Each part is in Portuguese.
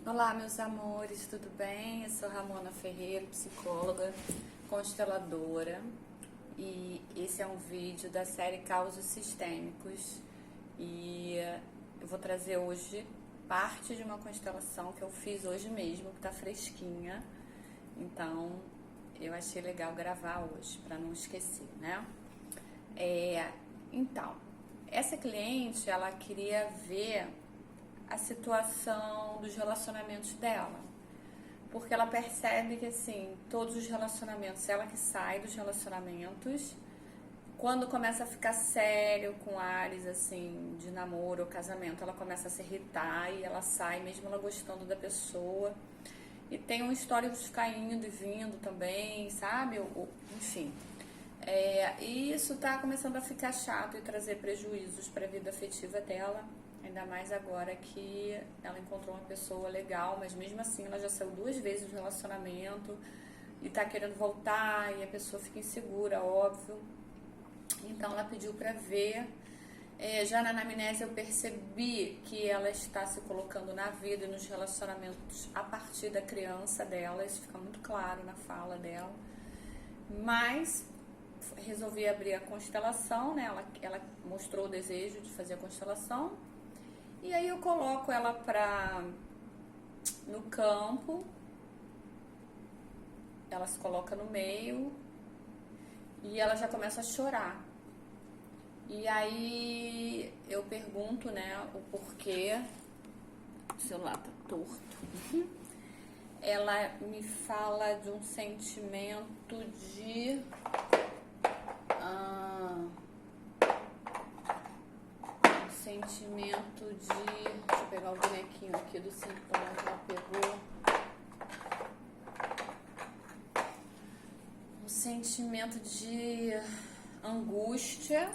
Olá, meus amores, tudo bem? Eu sou Ramona Ferreira, psicóloga, consteladora, e esse é um vídeo da série Causos Sistêmicos. E eu vou trazer hoje parte de uma constelação que eu fiz hoje mesmo, que tá fresquinha. Então, eu achei legal gravar hoje, para não esquecer, né? Então, essa cliente, ela queria ver a situação dos relacionamentos dela, porque ela percebe que, assim, todos os relacionamentos, ela que sai dos relacionamentos, quando começa a ficar sério com áreas, assim, de namoro ou casamento, ela começa a se irritar e ela sai, mesmo ela gostando da pessoa. E tem um histórico de ficar indo e vindo também, sabe? Enfim. E isso tá começando a ficar chato e trazer prejuízos para a vida afetiva dela, ainda mais agora que ela encontrou uma pessoa legal, mas mesmo assim ela já saiu 2 vezes do relacionamento e tá querendo voltar e a pessoa fica insegura, óbvio. Então ela pediu para ver. Já na anamnese eu percebi que ela está se colocando na vida e nos relacionamentos a partir da criança dela, isso fica muito claro na fala dela. Mas resolvi abrir a constelação, né? Ela mostrou o desejo de fazer a constelação. E aí eu coloco ela no campo, ela se coloca no meio e ela já começa a chorar. E aí eu pergunto, né, o porquê. O celular tá torto. Ela me fala de um sentimento de... sentimento de... Deixa eu pegar o bonequinho aqui do sintoma que ela pegou. Um sentimento de angústia,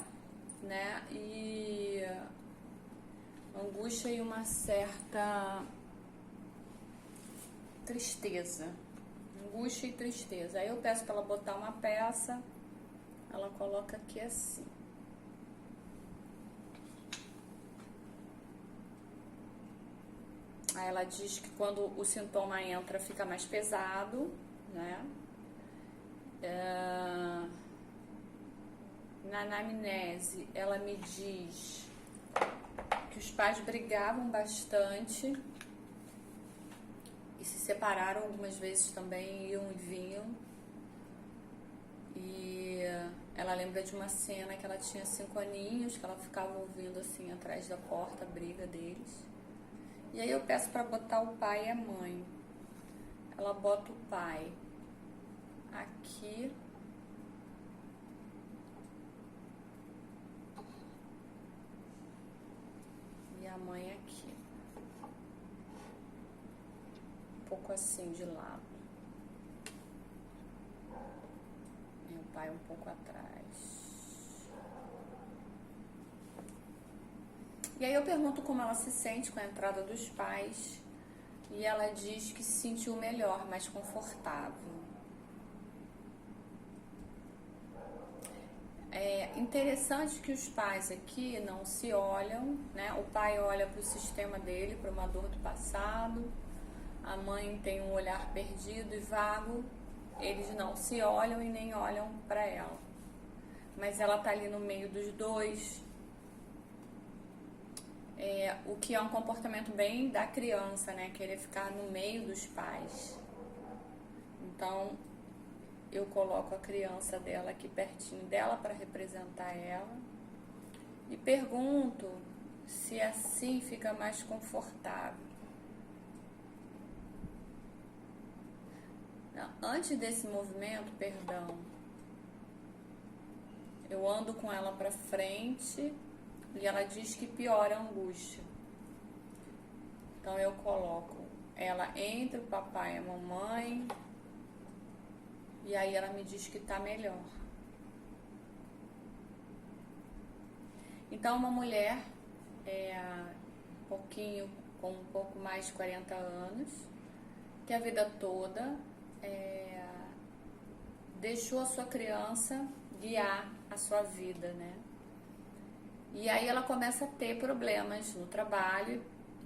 né? E angústia e uma certa tristeza. Angústia e tristeza. Aí eu peço para ela botar uma peça, ela coloca aqui assim. Aí ela diz que quando o sintoma entra fica mais pesado, né? Na anamnese ela me diz que os pais brigavam bastante e se separaram algumas vezes também, iam e vinham. E ela lembra de uma cena que ela tinha 5 aninhos, que ela ficava ouvindo assim atrás da porta a briga deles. E aí eu peço para botar o pai e a mãe. Ela bota o pai aqui. E a mãe aqui. Um pouco assim de lado. E o pai um pouco atrás. E aí eu pergunto como ela se sente com a entrada dos pais. E ela diz que se sentiu melhor, mais confortável. É interessante que os pais aqui não se olham, né? O pai olha para o sistema dele, para uma dor do passado. A mãe tem um olhar perdido e vago. Eles não se olham e nem olham para ela. Mas ela tá ali no meio dos dois. O que é um comportamento bem da criança, né? Querer ficar no meio dos pais. Então, eu coloco a criança dela aqui pertinho dela para representar ela. E pergunto se assim fica mais confortável. Não, antes desse movimento, perdão, eu ando com ela para frente. E ela diz que piora a angústia. Então eu coloco ela entre o papai e a mamãe. E aí ela me diz que tá melhor. Então uma mulher com um pouco mais de 40 anos, que a vida toda deixou a sua criança guiar a sua vida, né? E aí ela começa a ter problemas no trabalho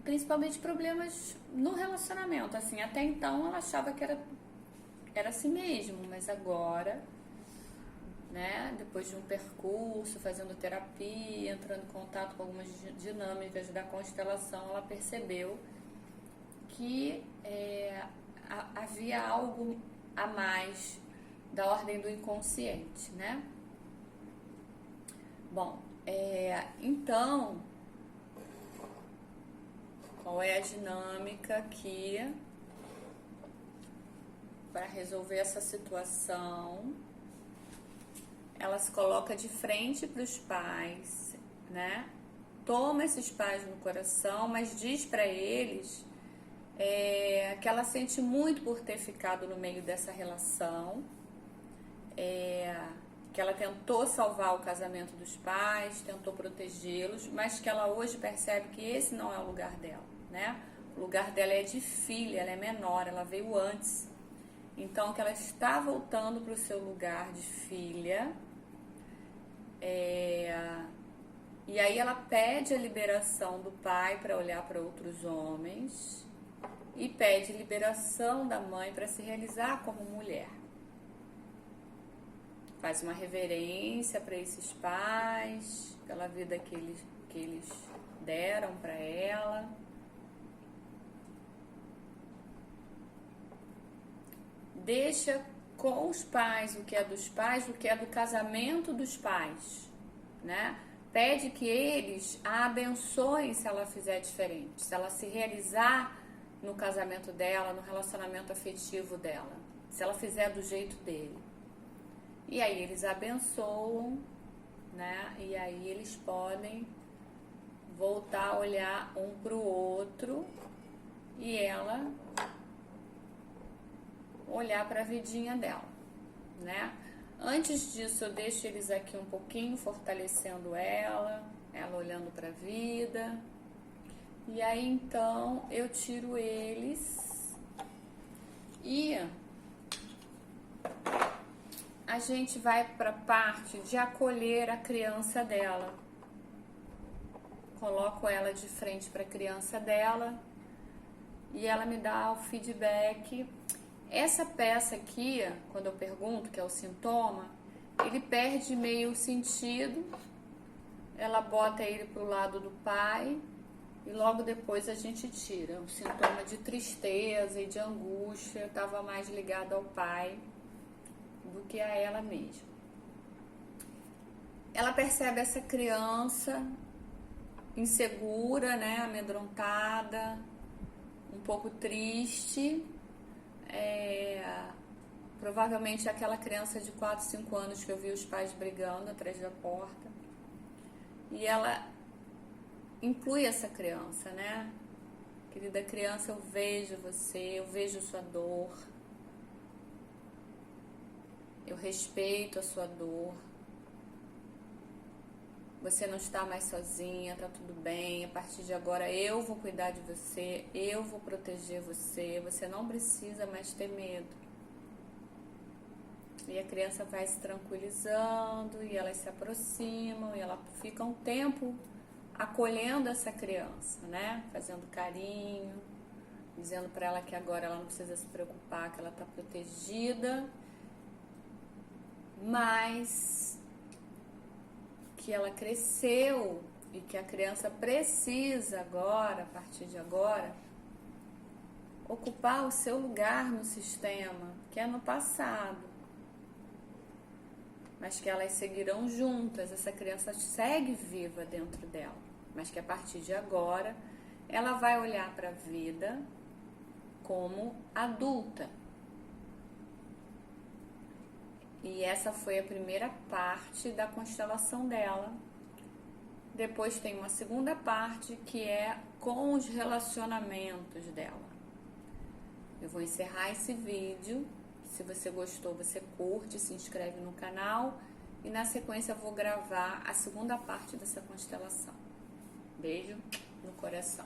principalmente problemas no relacionamento. Assim, até então ela achava que era assim mesmo, mas agora, né, depois de um percurso, fazendo terapia, entrando em contato com algumas dinâmicas da constelação, ela percebeu que havia algo a mais da ordem do inconsciente, né? Bom, então, qual é a dinâmica aqui para resolver essa situação? Ela se coloca de frente para os pais, né? Toma esses pais no coração, mas diz para eles que ela sente muito por ter ficado no meio dessa relação, que ela tentou salvar o casamento dos pais, tentou protegê-los, mas que ela hoje percebe que esse não é o lugar dela, né? O lugar dela é de filha, ela é menor, ela veio antes. Então, que ela está voltando para o seu lugar de filha. E aí ela pede a liberação do pai para olhar para outros homens e pede liberação da mãe para se realizar como mulher. Faz uma reverência para esses pais, pela vida que eles deram para ela. Deixa com os pais o que é dos pais, o que é do casamento dos pais, né? Pede que eles a abençoem se ela fizer diferente, se ela se realizar no casamento dela, no relacionamento afetivo dela, se ela fizer do jeito dele. E aí eles abençoam, né? E aí eles podem voltar a olhar um para o outro e ela olhar para a vidinha dela, né? Antes disso, eu deixo eles aqui um pouquinho, fortalecendo ela olhando para a vida. E aí, então, eu tiro eles e a gente vai para a parte de acolher a criança dela. Coloco ela de frente para a criança dela e ela me dá o feedback. Essa peça aqui, quando eu pergunto, que é o sintoma, ele perde meio o sentido, ela bota ele pro lado do pai e logo depois a gente tira. O sintoma de tristeza e de angústia estava mais ligado ao pai do que a ela mesma. Ela percebe essa criança insegura, né, amedrontada, um pouco triste. Provavelmente aquela criança de 4, 5 anos que eu vi os pais brigando atrás da porta. E ela inclui essa criança, né? Querida criança, eu vejo você, eu vejo sua dor. Eu respeito a sua dor. Você não está mais sozinha, tá tudo bem. A partir de agora eu vou cuidar de você, eu vou proteger você. Você não precisa mais ter medo. E a criança vai se tranquilizando e elas se aproximam e ela fica um tempo acolhendo essa criança, né? Fazendo carinho, dizendo para ela que agora ela não precisa se preocupar, que ela está protegida, mas que ela cresceu e que a criança precisa agora, a partir de agora, ocupar o seu lugar no sistema, que é no passado. Mas que elas seguirão juntas, essa criança segue viva dentro dela, mas que a partir de agora ela vai olhar para a vida como adulta. E essa foi a primeira parte da constelação dela. Depois tem uma segunda parte que é com os relacionamentos dela. Eu vou encerrar esse vídeo. Se você gostou, você curte, se inscreve no canal e na sequência eu vou gravar a segunda parte dessa constelação. Beijo no coração.